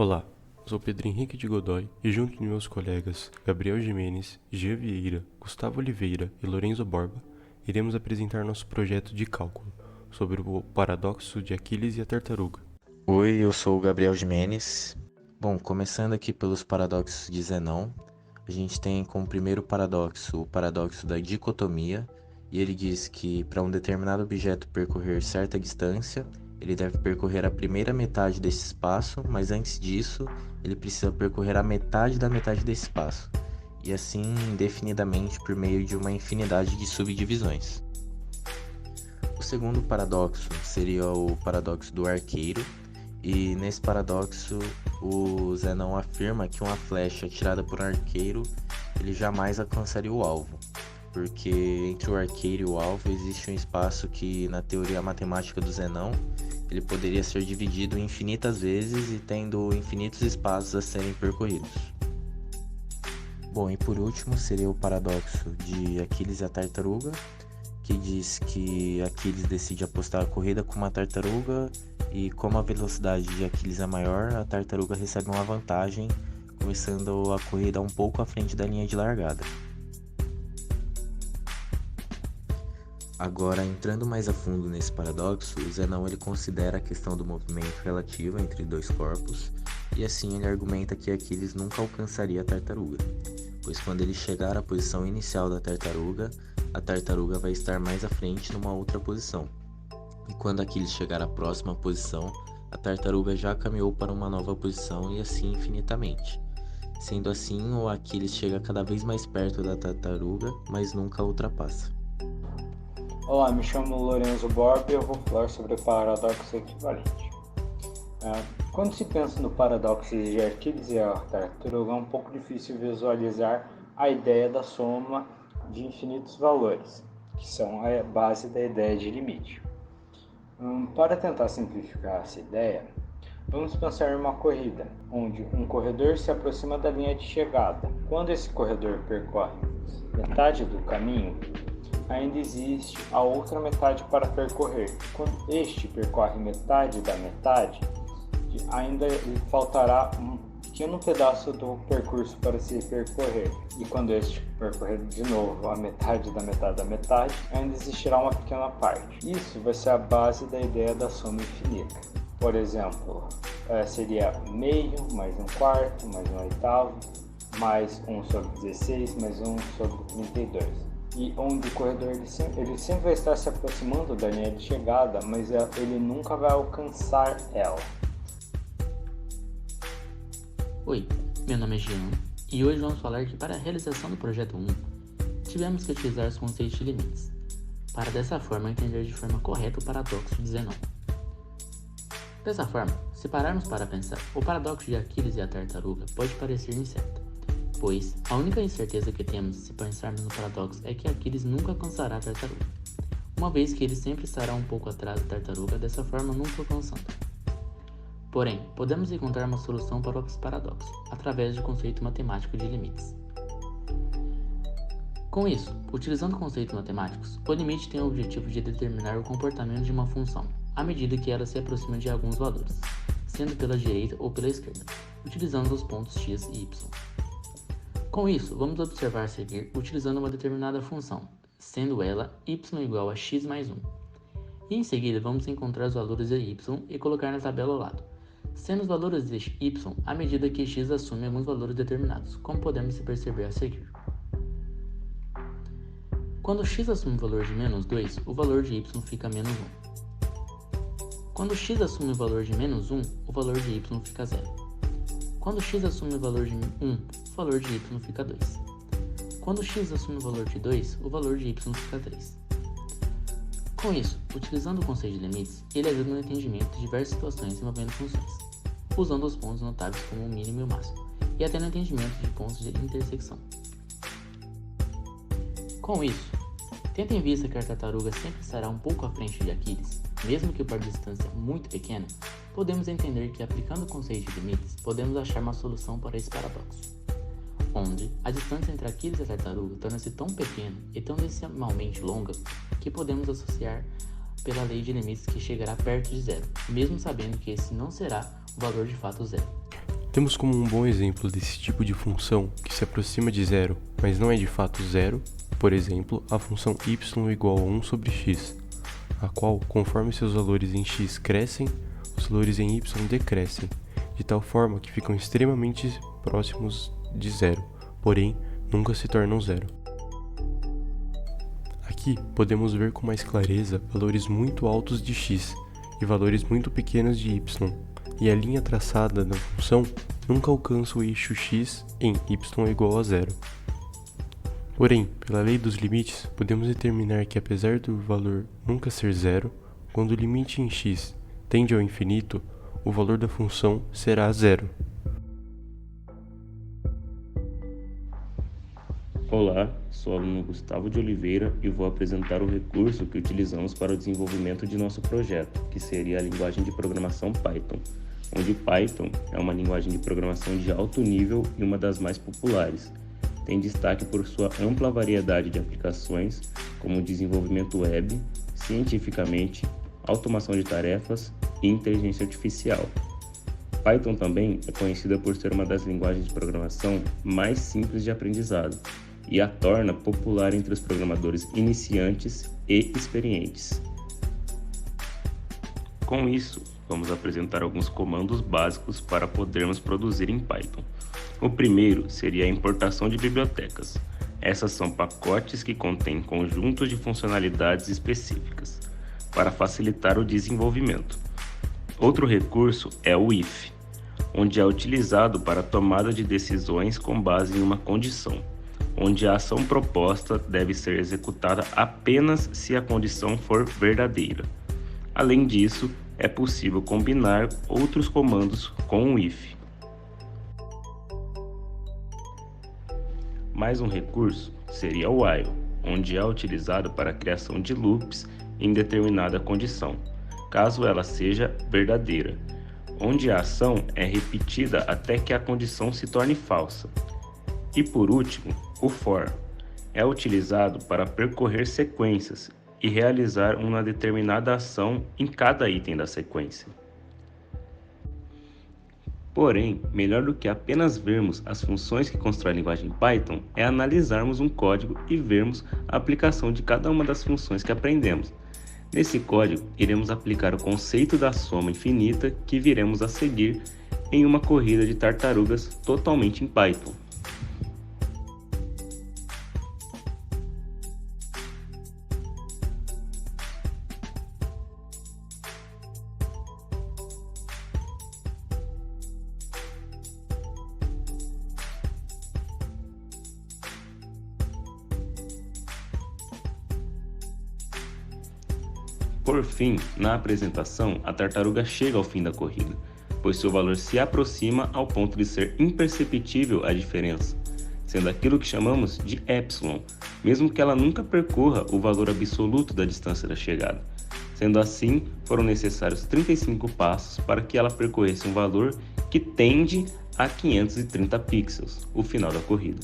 Olá, sou Pedro Henrique de Godoy e junto de meus colegas Gabriel Gimenez, Jean Vieira, Gustavo Oliveira e Lorenzo Borba, iremos apresentar nosso projeto de cálculo sobre o paradoxo de Aquiles e a tartaruga. Oi, eu sou o Gabriel Gimenez. Bom, começando aqui pelos paradoxos de Zenão, a gente tem como primeiro paradoxo o paradoxo da dicotomia, e ele diz que para um determinado objeto percorrer certa distância, ele deve percorrer a primeira metade desse espaço, mas antes disso, ele precisa percorrer a metade da metade desse espaço, e assim indefinidamente por meio de uma infinidade de subdivisões. O segundo paradoxo seria o paradoxo do arqueiro, e nesse paradoxo o Zenão afirma que uma flecha atirada por um arqueiro ele jamais alcançaria o alvo, porque entre o arqueiro e o alvo existe um espaço que na teoria matemática do Zenão ele poderia ser dividido infinitas vezes e tendo infinitos espaços a serem percorridos. Bom, e por último seria o paradoxo de Aquiles e a tartaruga, que diz que Aquiles decide apostar a corrida com uma tartaruga e como a velocidade de Aquiles é maior, a tartaruga recebe uma vantagem, começando a corrida um pouco à frente da linha de largada. Agora, entrando mais a fundo nesse paradoxo, o Zenão ele considera a questão do movimento relativo entre dois corpos, e assim ele argumenta que Aquiles nunca alcançaria a tartaruga, pois quando ele chegar à posição inicial da tartaruga, a tartaruga vai estar mais à frente numa outra posição. E quando Aquiles chegar à próxima posição, a tartaruga já caminhou para uma nova posição e assim infinitamente. Sendo assim, o Aquiles chega cada vez mais perto da tartaruga, mas nunca a ultrapassa. Olá, me chamo Lorenzo Borba e eu vou falar sobre o paradoxo equivalente. Quando se pensa no paradoxo de Aquiles e a tartaruga, é um pouco difícil visualizar a ideia da soma de infinitos valores, que são a base da ideia de limite. Para tentar simplificar essa ideia, vamos pensar em uma corrida, onde um corredor se aproxima da linha de chegada. Quando esse corredor percorre metade do caminho, ainda existe a outra metade para percorrer. Quando este percorre metade da metade, ainda lhe faltará um pequeno pedaço do percurso para se percorrer. E quando este percorrer de novo a metade da metade da metade, ainda existirá uma pequena parte. Isso vai ser a base da ideia da soma infinita. Por exemplo, seria meio, mais um quarto, mais um oitavo, mais 1 sobre 16, mais 1 sobre 32. E onde o corredor ele sempre vai estar se aproximando da linha de chegada, mas ele nunca vai alcançar ela. Oi, meu nome é Jean e hoje vamos falar que para a realização do projeto 1 tivemos que utilizar os conceitos de limites, para dessa forma entender de forma correta o paradoxo de Zenão. Dessa forma, se pararmos para pensar, o paradoxo de Aquiles e a tartaruga pode parecer incerto, pois a única incerteza que temos se pensarmos no paradoxo é que Aquiles nunca alcançará a tartaruga, uma vez que ele sempre estará um pouco atrás da tartaruga, dessa forma nunca alcançando. Porém, podemos encontrar uma solução para esse paradoxo, através do conceito matemático de limites. Com isso, utilizando conceitos matemáticos, o limite tem o objetivo de determinar o comportamento de uma função, à medida que ela se aproxima de alguns valores, sendo pela direita ou pela esquerda, utilizando os pontos x e y. Com isso, vamos observar a seguir utilizando uma determinada função, sendo ela y igual a x mais 1. E em seguida vamos encontrar os valores de y e colocar na tabela ao lado, sendo os valores de y à medida que x assume alguns valores determinados, como podemos perceber a seguir. Quando x assume o valor de menos 2, o valor de y fica menos 1. Quando x assume o valor de menos 1, o valor de y fica 0. Quando x assume o valor de 1, o valor de y fica 2. Quando x assume o valor de 2, o valor de y fica 3. Com isso, utilizando o conceito de limites, ele ajuda no entendimento de diversas situações envolvendo funções, usando os pontos notáveis como o mínimo e o máximo, e até no entendimento de pontos de intersecção. Com isso, tendo em vista que a tartaruga sempre estará um pouco à frente de Aquiles, mesmo que por distância muito pequena, podemos entender que aplicando o conceito de limites, podemos achar uma solução para esse paradoxo, onde a distância entre Aquiles e a tartaruga torna-se tão pequena e tão decimalmente longa que podemos associar pela lei de limites que chegará perto de zero, mesmo sabendo que esse não será valor de fato zero. Temos como um bom exemplo desse tipo de função que se aproxima de zero, mas não é de fato zero, por exemplo, a função y igual a 1 sobre x, a qual, conforme seus valores em x crescem, os valores em y decrescem, de tal forma que ficam extremamente próximos de zero, porém nunca se tornam zero. Aqui podemos ver com mais clareza valores muito altos de x e valores muito pequenos de y, e a linha traçada da função nunca alcança o eixo x em y igual a zero. Porém, pela lei dos limites, podemos determinar que apesar do valor nunca ser zero, quando o limite em x tende ao infinito, o valor da função será zero. Olá, sou o aluno Gustavo de Oliveira e vou apresentar o recurso que utilizamos para o desenvolvimento de nosso projeto, que seria a linguagem de programação Python, onde Python é uma linguagem de programação de alto nível e uma das mais populares. Tem destaque por sua ampla variedade de aplicações, como desenvolvimento web, cientificamente, automação de tarefas e inteligência artificial. Python também é conhecida por ser uma das linguagens de programação mais simples de aprendizado e a torna popular entre os programadores iniciantes e experientes. Com isso, vamos apresentar alguns comandos básicos para podermos produzir em Python. O primeiro seria a importação de bibliotecas. Essas são pacotes que contêm conjuntos de funcionalidades específicas, para facilitar o desenvolvimento. Outro recurso é o if, onde é utilizado para a tomada de decisões com base em uma condição, onde a ação proposta deve ser executada apenas se a condição for verdadeira. Além disso, é possível combinar outros comandos com o if. Mais um recurso seria o while, onde é utilizado para a criação de loops em determinada condição, caso ela seja verdadeira, onde a ação é repetida até que a condição se torne falsa. E por último, o for é utilizado para percorrer sequências e realizar uma determinada ação em cada item da sequência. Porém, melhor do que apenas vermos as funções que constroem a linguagem Python é analisarmos um código e vermos a aplicação de cada uma das funções que aprendemos. Nesse código, iremos aplicar o conceito da soma infinita que viremos a seguir em uma corrida de tartarugas totalmente em Python. Por fim, na apresentação, a tartaruga chega ao fim da corrida, pois seu valor se aproxima ao ponto de ser imperceptível a diferença, sendo aquilo que chamamos de epsilon, mesmo que ela nunca percorra o valor absoluto da distância da chegada. Sendo assim, foram necessários 35 passos para que ela percorresse um valor que tende a 530 pixels, o final da corrida.